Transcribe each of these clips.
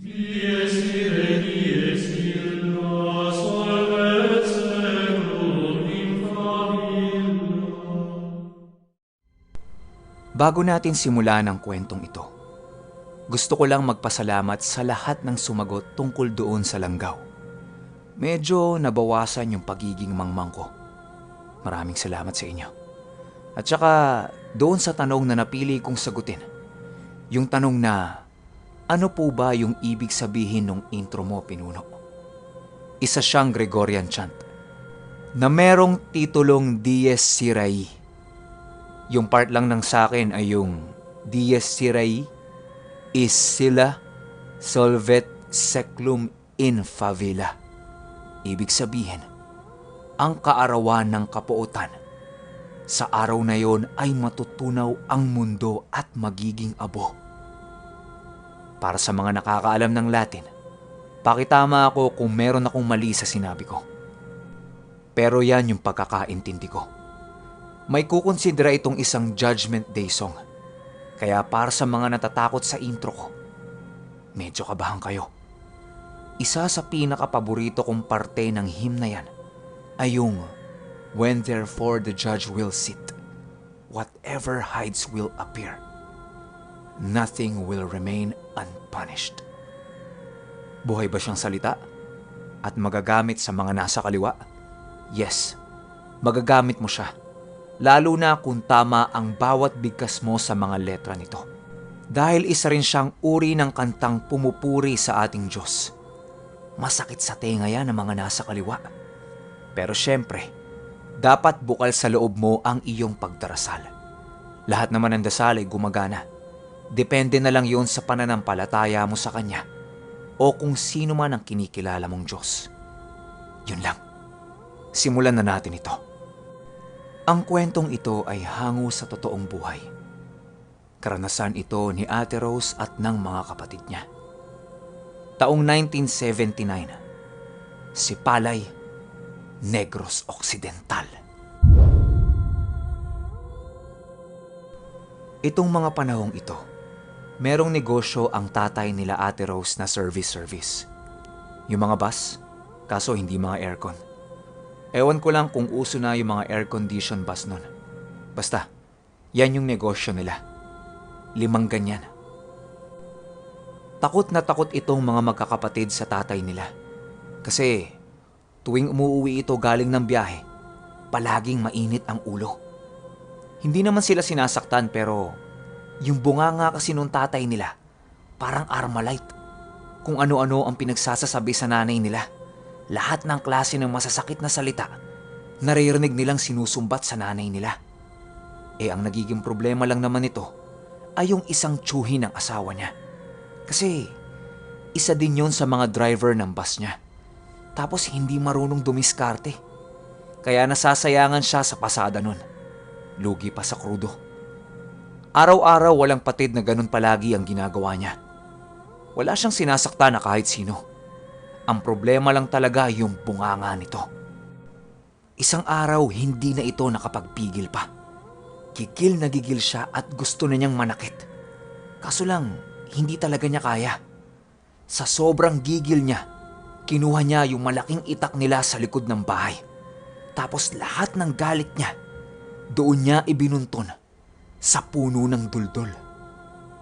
Dies ire, dies illa, solvet seclum in favilla. Bago natin simulan ang kwentong ito, gusto ko lang magpasalamat sa lahat ng sumagot tungkol doon sa langgam. Medyo nabawasan yung pagiging mangmang ko. Maraming salamat sa inyo. At saka doon sa tanong na napili kong sagutin, yung tanong na, ano po ba yung ibig sabihin ng intro mo, Pinuno? Isa siyang Gregorian chant na merong titulong Dies Irae. Yung part lang ng sa akin ay yung Dies Irae is silla solvet seclum in favilla. Ibig sabihin, ang kaarawan ng kapuotan. Sa araw na yon ay matutunaw ang mundo at magiging abo. Para sa mga nakakaalam ng Latin, pakitama ako kung meron akong mali sa sinabi ko. Pero yan yung pagkakaintindi ko. May kukonsidera itong isang Judgment Day song. Kaya para sa mga natatakot sa intro ko, medyo kabahan kayo. Isa sa pinakapaborito kong parte ng hymn na yan ay yung When therefore the judge will sit, whatever hides will appear. Nothing will remain unpunished. Buhay ba siyang salita? At magagamit sa mga nasa kaliwa? Yes, magagamit mo siya. Lalo na kung tama ang bawat bigkas mo sa mga letra nito. Dahil isa rin siyang uri ng kantang pumupuri sa ating Diyos. Masakit sa tenga yan ng mga nasa kaliwa. Pero syempre, dapat bukal sa loob mo ang iyong pagdarasal. Lahat naman ng dasal ay gumagana. Depende na lang yon sa pananampalataya mo sa Kanya o kung sino man ang kinikilala mong Diyos. Yun lang. Simulan na natin ito. Ang kwentong ito ay hango sa totoong buhay. Karanasan ito ni Ate Rose at ng mga kapatid niya. Taong 1979, si Palay, Negros Occidental. Itong mga panahong ito, merong negosyo ang tatay nila Ate Rose na service. Yung mga bus, kaso hindi mga aircon. Ewan ko lang kung uso na yung mga air-condition bus nun. Basta, yan yung negosyo nila. 5 ganyan. Takot na takot itong mga magkakapatid sa tatay nila. Kasi tuwing umuwi ito galing ng biyahe, palaging mainit ang ulo. Hindi naman sila sinasaktan pero yung bunganga kasi nung tatay nila, parang Armalite. Kung ano-ano ang pinagsasasabi sa nanay nila. Lahat ng klase ng masasakit na salita, naririnig nilang sinusumbat sa nanay nila. Ang nagiging problema lang naman ito ay yung isang tsuhi ng asawa niya. Kasi isa din yon sa mga driver ng bus niya. Tapos hindi marunong dumiskarte. Kaya nasasayangan siya sa pasada nun. Lugi pa sa krudo. Araw-araw walang patid na ganun palagi ang ginagawa niya. Wala siyang sinasakta na kahit sino. Ang problema lang talaga yung bunganga nito. Isang araw hindi na ito nakapagpigil pa. Gigil na gigil siya at gusto na niyang manakit. Kaso lang, hindi talaga niya kaya. Sa sobrang gigil niya, kinuha niya yung malaking itak nila sa likod ng bahay. Tapos lahat ng galit niya, doon niya ibinunton sa puno ng duldol.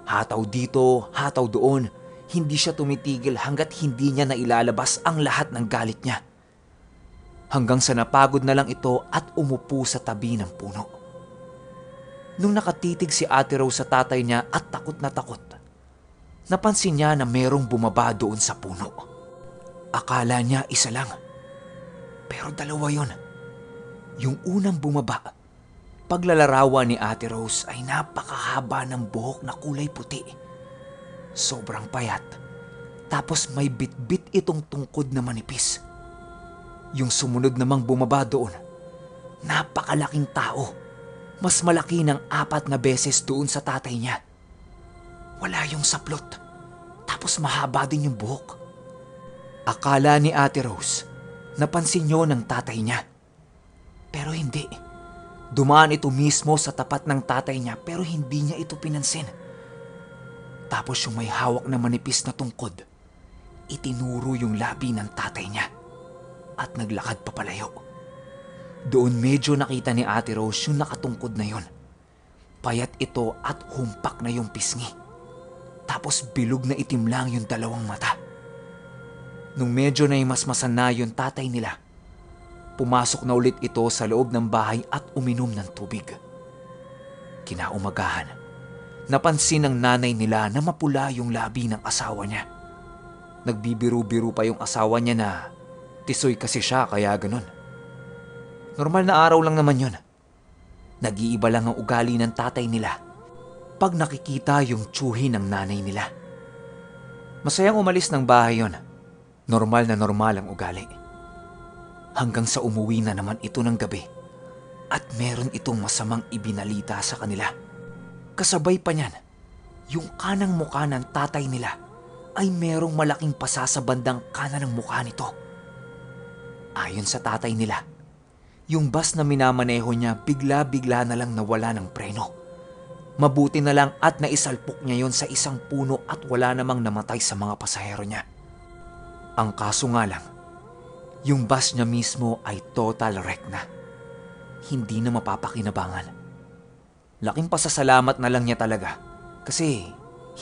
Hataw dito, hataw doon, hindi siya tumitigil hanggat hindi niya nailalabas ang lahat ng galit niya. Hanggang sa napagod na lang ito at umupo sa tabi ng puno. Nung nakatitig si Ate Rose sa tatay niya at takot na takot, napansin niya na merong bumaba doon sa puno. Akala niya isa lang, pero 2 yon. Yung unang bumaba, paglalarawan ni Ate Rose ay napakahaba ng buhok na kulay puti. Sobrang payat. Tapos may bit-bit itong tungkod na manipis. Yung sumunod namang bumaba doon, napakalaking tao. Mas malaki ng 4 na beses doon sa tatay niya. Wala yung saplot. Tapos mahaba din yung buhok. Akala ni Ate Rose, napansin yun ng tatay niya. Pero hindi. Dumaan ito mismo sa tapat ng tatay niya pero hindi niya ito pinansin. Tapos yung may hawak na manipis na tungkod, itinuro yung labi ng tatay niya at naglakad papalayo. Doon medyo nakita ni Ate Rose yung nakatungkod na yun. Payat ito at humpak na yung pisngi. Tapos bilog na itim lang yung dalawang mata. Nung medyo naimasmasan na yung tatay nila, pumasok na ulit ito sa loob ng bahay at uminom ng tubig. Kinaumagahan, napansin ng nanay nila na mapula yung labi ng asawa niya. Nagbibiru-biru pa yung asawa niya na tisoy kasi siya kaya ganun. Normal na araw lang naman yun. Nag-iiba lang ang ugali ng tatay nila pag nakikita yung tsuhi ng nanay nila. Masayang umalis ng bahay yon. Normal na normal ang ugali. Hanggang sa umuwi na naman ito ng gabi at meron itong masamang ibinalita sa kanila. Kasabay pa niyan, yung kanang mukha ng tatay nila ay merong malaking pasa sa bandang kanan ng mukha nito. Ayon sa tatay nila, yung bus na minamaneho niya bigla-bigla na lang nawala ng preno. Mabuti na lang at naisalpok niya yon sa isang puno at wala namang namatay sa mga pasahero niya. Ang kaso nga lang, yung bus niya mismo ay total wreck na. Hindi na mapapakinabangan. Laking pasasalamat na lang niya talaga kasi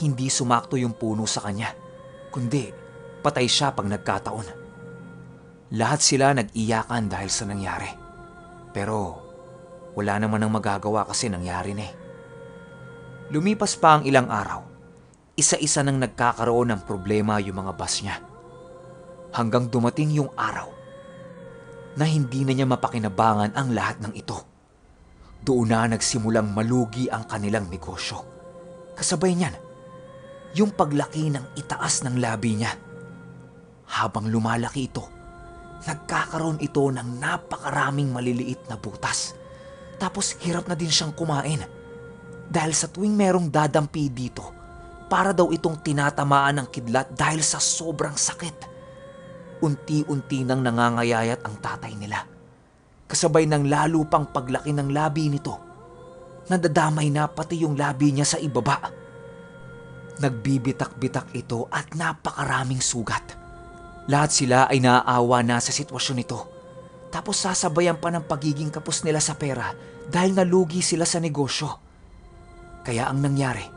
hindi sumakto yung puno sa kanya, kundi patay siya pag nagkataon. Lahat sila nag-iyakan dahil sa nangyari. Pero wala naman ang magagawa kasi nangyari na eh. Lumipas pa ang ilang araw, isa-isa nang nagkakaroon ng problema yung mga bus niya. Hanggang dumating yung araw na hindi na niya mapakinabangan ang lahat ng ito. Doon na nagsimulang malugi ang kanilang negosyo. Kasabay niyan, yung paglaki ng itaas ng labi niya. Habang lumalaki ito, nagkakaroon ito ng napakaraming maliliit na butas. Tapos hirap na din siyang kumain. Dahil sa tuwing merong dadampi dito, para daw itong tinatamaan ng kidlat dahil sa sobrang sakit. Unti-unti nang nangangayayat ang tatay nila. Kasabay ng lalo pang paglaki ng labi nito, nadadamay na pati yung labi niya sa ibaba. Nagbibitak-bitak ito at napakaraming sugat. Lahat sila ay naaawa na sa sitwasyon nito. Tapos sasabayan pa ng pagiging kapos nila sa pera dahil nalugi sila sa negosyo. Kaya ang nangyari,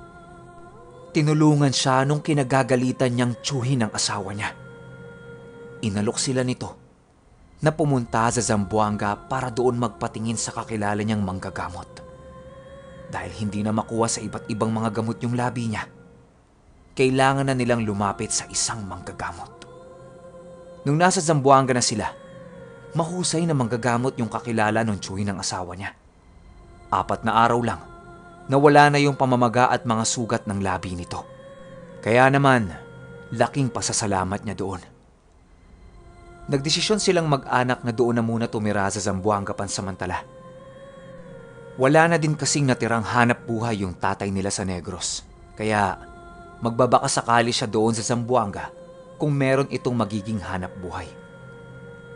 tinulungan siya nung kinagagalitan niyang tsuhin ng asawa niya. Inalok sila nito na pumunta sa Zamboanga para doon magpatingin sa kakilala niyang manggagamot. Dahil hindi na makuha sa iba't ibang mga gamot yung labi niya, kailangan na nilang lumapit sa isang manggagamot. Nung nasa Zamboanga na sila, mahusay na manggagamot yung kakilala ng tsuhin ng asawa niya. 4 na araw lang, nawala na yung pamamaga at mga sugat ng labi nito. Kaya naman, laking pasasalamat niya doon. Nagdesisyon silang mag-anak na doon na muna tumira sa Zamboanga pansamantala. Wala na din kasing natirang hanap buhay yung tatay nila sa Negros. Kaya magbabaka sakali siya doon sa Zamboanga kung meron itong magiging hanap buhay.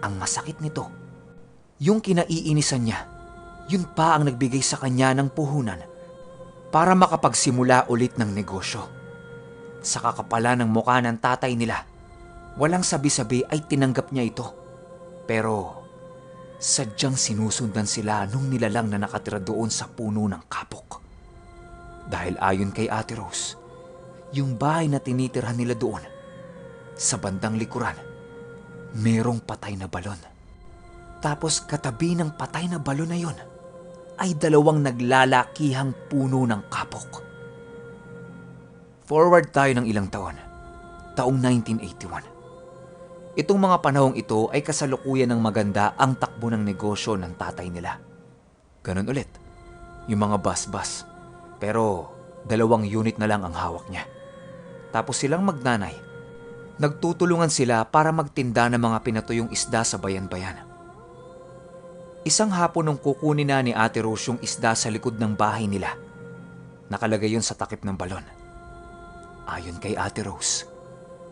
Ang masakit nito, yung kinaiinisan niya, yun pa ang nagbigay sa kanya ng puhunan para makapagsimula ulit ng negosyo. Sa kakapalan ng mukha ng tatay nila, walang sabi-sabi ay tinanggap niya ito. Pero sadyang sinusundan sila nung nilalang na nakatira doon sa puno ng kapok. Dahil ayon kay Ate Rose, yung bahay na tinitirhan nila doon, sa bandang likuran, merong patay na balon. Tapos katabi ng patay na balon na yon ay 2 naglalakihang puno ng kapok. Forward tayo ng ilang taon, taong 1981. Itong mga panahong ito ay kasalukuyan ng maganda ang takbo ng negosyo ng tatay nila. Ganun ulit, yung mga bus-bus. Pero 2 unit na lang ang hawak niya. Tapos silang magnanay, nagtutulungan sila para magtinda ng mga pinatuyong isda sa bayan-bayan. Isang hapon nung kukunin na ni Ate Rose yung isda sa likod ng bahay nila, nakalagay yun sa takip ng balon. Ayon kay Ate Rose,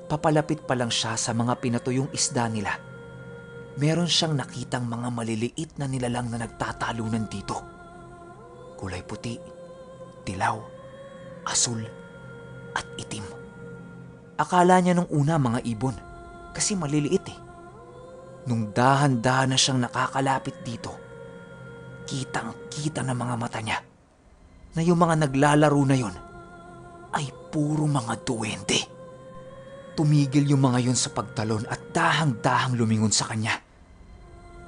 papalapit pa lang siya sa mga pinatuyong isda nila. Meron siyang nakitang mga maliliit na nilalang na nagtatalunan dito. Kulay puti, dilaw, asul, at itim. Akala niya nung una mga ibon kasi maliliit eh. Nung dahan-dahan na siyang nakakalapit dito, kitang-kita ng mga mata niya na yung mga naglalaro na yon ay puro mga duwende. Tumigil yung mga yon sa pagtalon at dahang-dahang lumingon sa kanya.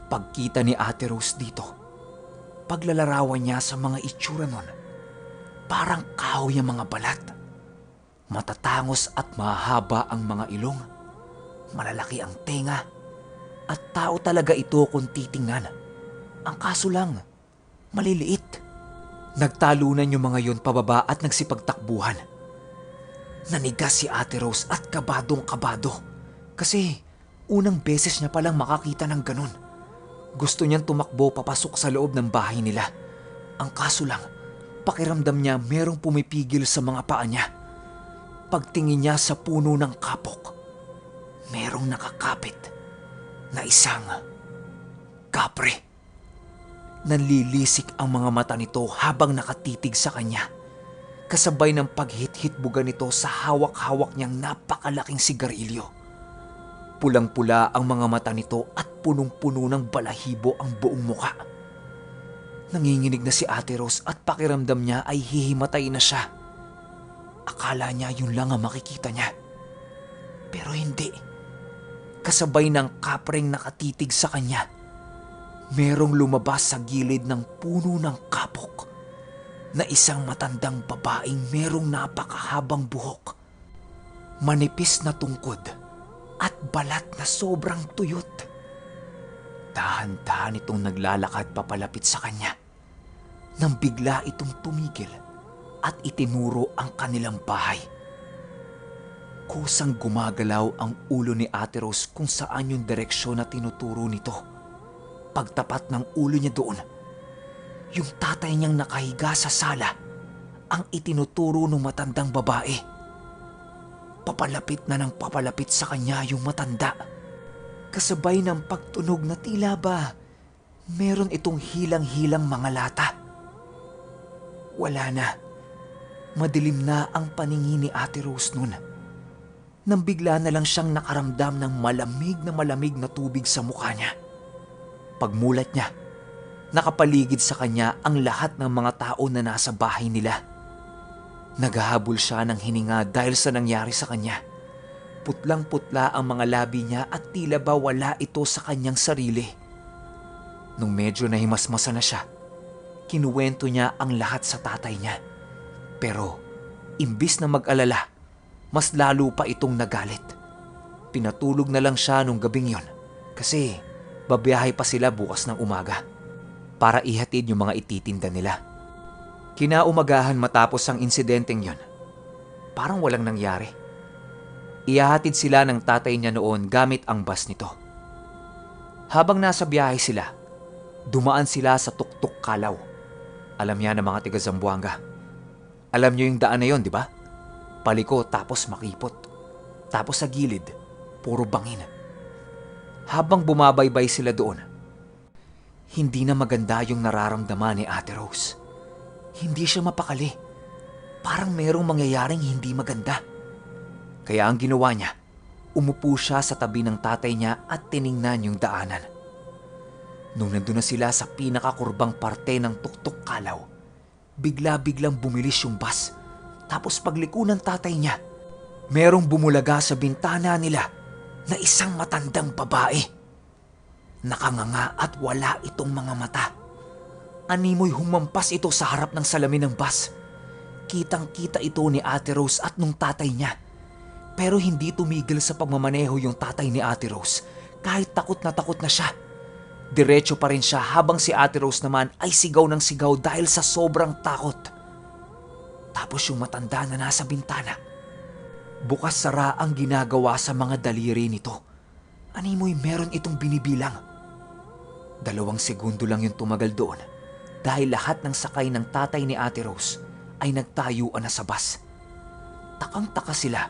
Pagkita ni Ate Rose dito, paglalarawan niya sa mga itsura nun, parang kahoy ang mga balat. Matatangos at mahaba ang mga ilong, malalaki ang tenga, at tao talaga ito kung titingnan. Ang kaso lang, maliliit. Nagtalunan yung mga yon pababa at nagsipagtakbuhan. Nanigas si Ate Rose at kabadong-kabado kasi unang beses niya palang makakita ng ganun. Gusto niyang tumakbo papasok sa loob ng bahay nila. Ang kaso lang, pakiramdam niya merong pumipigil sa mga paa niya. Pagtingin niya sa puno ng kapok, merong nakakapit na isang kapre. Nanlilisik ang mga mata nito habang nakatitig sa kanya. Kasabay ng paghit-hitbuga nito sa hawak-hawak niyang napakalaking sigarilyo. Pulang-pula ang mga mata nito at punong-puno ng balahibo ang buong muka. Nanginginig na si Ate Rose at pakiramdam niya ay hihimatay na siya. Akala niya yun lang ang makikita niya. Pero hindi. Kasabay ng kapreng nakatitig sa kanya, merong lumabas sa gilid ng puno ng kapok na isang matandang babaeng merong napakahabang buhok, manipis na tungkod at balat na sobrang tuyot. Dahan-dahan itong naglalakad papalapit sa kanya nang bigla itong tumigil at itinuro ang kanilang bahay. Kusang gumagalaw ang ulo ni Ate Rose kung saan yung direksyon na tinuturo nito. Pagtapat ng ulo niya doon, yung tatay niyang nakahiga sa sala ang itinuturo ng matandang babae. Papalapit na ng papalapit sa kanya yung matanda. Kasabay ng pagtunog na tila ba meron itong hilang-hilang mga lata. Wala na. Madilim na ang paningin ni Ate Rose nun. Nang bigla na lang siyang nakaramdam ng malamig na tubig sa mukha niya. Pagmulat niya, nakapaligid sa kanya ang lahat ng mga tao na nasa bahay nila. Naghahabol siya ng hininga dahil sa nangyari sa kanya. Putlang-putla ang mga labi niya at tila ba wala ito sa kanyang sarili. Nung medyo nahimasmasa na siya, kinuwento niya ang lahat sa tatay niya. Pero imbis na mag-alala, mas lalo pa itong nagalit. Pinatulog na lang siya nung gabing yon kasi babiyahe pa sila bukas ng umaga para ihatid yung mga ititinda nila. Kinaumagahan matapos ang insidenteng yon, parang walang nangyari. Ihahatid sila ng tatay niya noon gamit ang bus nito. Habang nasa biyahe sila, dumaan sila sa Tuktok Kalaw. Alam niya ng mga tiga Zamboanga. Alam niyo yung daan na yon, di ba? Paliko tapos makipot. Tapos sa gilid, puro bangin. Habang bumabaybay sila doon, hindi na maganda yung nararamdaman ni Ate Rose. Hindi siya mapakali. Parang merong mangyayaring hindi maganda. Kaya ang ginawa niya, umupo siya sa tabi ng tatay niya at tiningnan yung daanan. Nung nandun na sila sa pinakakurbang parte ng Tuktok Kalaw, bigla-biglang bumilis yung bus. Tapos pagliko ng tatay niya, merong bumulaga sa bintana nila na isang matandang babae. Nakanganga at wala itong mga mata. Animoy humampas ito sa harap ng salamin ng bus. Kitang-kita ito ni Ate Rose at nung tatay niya. Pero hindi tumigil sa pagmamaneho yung tatay ni Ate Rose kahit takot na siya. Diretso pa rin siya habang si Ate Rose naman ay sigaw ng sigaw dahil sa sobrang takot. Tapos yung matanda na nasa bintana, bukas-sara ang ginagawa sa mga daliri nito. Animoy meron itong binibilang. 2 segundo lang yung tumagal doon dahil lahat ng sakay ng tatay ni Ate Rose ay nagtayuan na sa bus. Takang-taka sila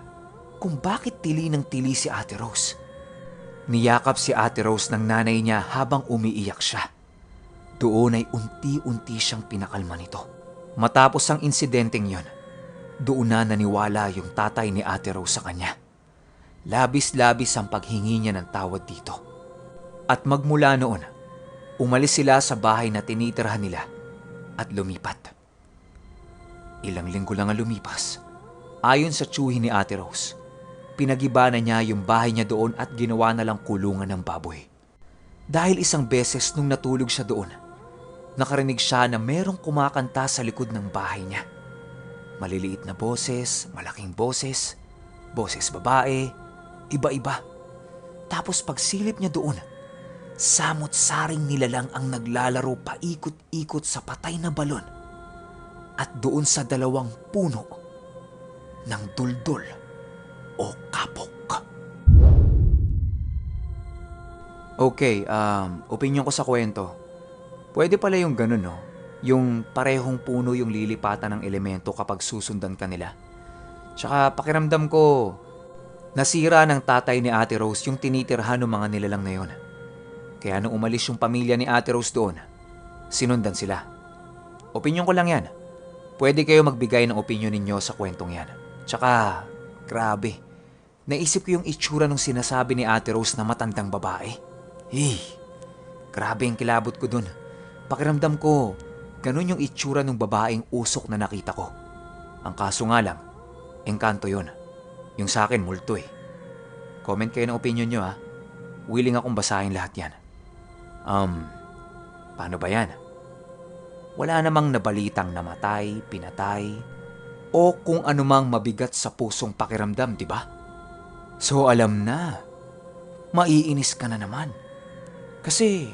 kung bakit tili ng tili si Ate Rose. Niyakap si Ate Rose ng nanay niya habang umiiyak siya. Doon ay unti-unti siyang pinakalma nito. Matapos ang insidenteng yon, doon na naniwala yung tatay ni Ate Rose sa kanya. Labis-labis ang paghingi niya ng tawad dito. At magmula noon, umalis sila sa bahay na tinitirhan nila at lumipat. Ilang linggo lang ang lumipas. Ayon sa tiyuhin ni Ate Rose, pinagiba na niya yung bahay niya doon at ginawa na lang kulungan ng baboy. Dahil isang beses nung natulog siya doon, nakarinig siya na merong kumakanta sa likod ng bahay niya. Maliliit na boses, malaking boses, boses babae, iba-iba. Tapos pagsilip niya doon, samot-saring nilalang ang naglalaro paikot-ikot sa patay na balon at doon sa dalawang puno ng duldul o kapok. Okay, opinion ko sa kwento. Pwede pala yung ganun, no? Yung parehong puno yung lilipatan ng elemento kapag susundan ka nila. Tsaka pakiramdam ko, nasira ng tatay ni Ate Rose yung tinitirhan ng mga nilalang na yun. Kaya nung umalis yung pamilya ni Ate Rose doon, sinundan sila. Opinyon ko lang yan. Pwede kayo magbigay ng opinyon ninyo sa kwentong yan. Tsaka, grabe. Naisip ko yung itsura nung sinasabi ni Ate Rose na matandang babae. Grabe ang kilabot ko dun. Pakiramdam ko, ganun yung itsura ng babaeng usok na nakita ko. Ang kaso nga lang, engkanto yun. Yung sa akin, multo eh. Comment kayo ng opinion nyo ha. Willing akong basahin lahat yan. Paano ba yan? Wala namang nabalitang namatay, pinatay, o kung anumang mabigat sa pusong pakiramdam, di ba? So alam na, maiinis ka na naman. Kasi...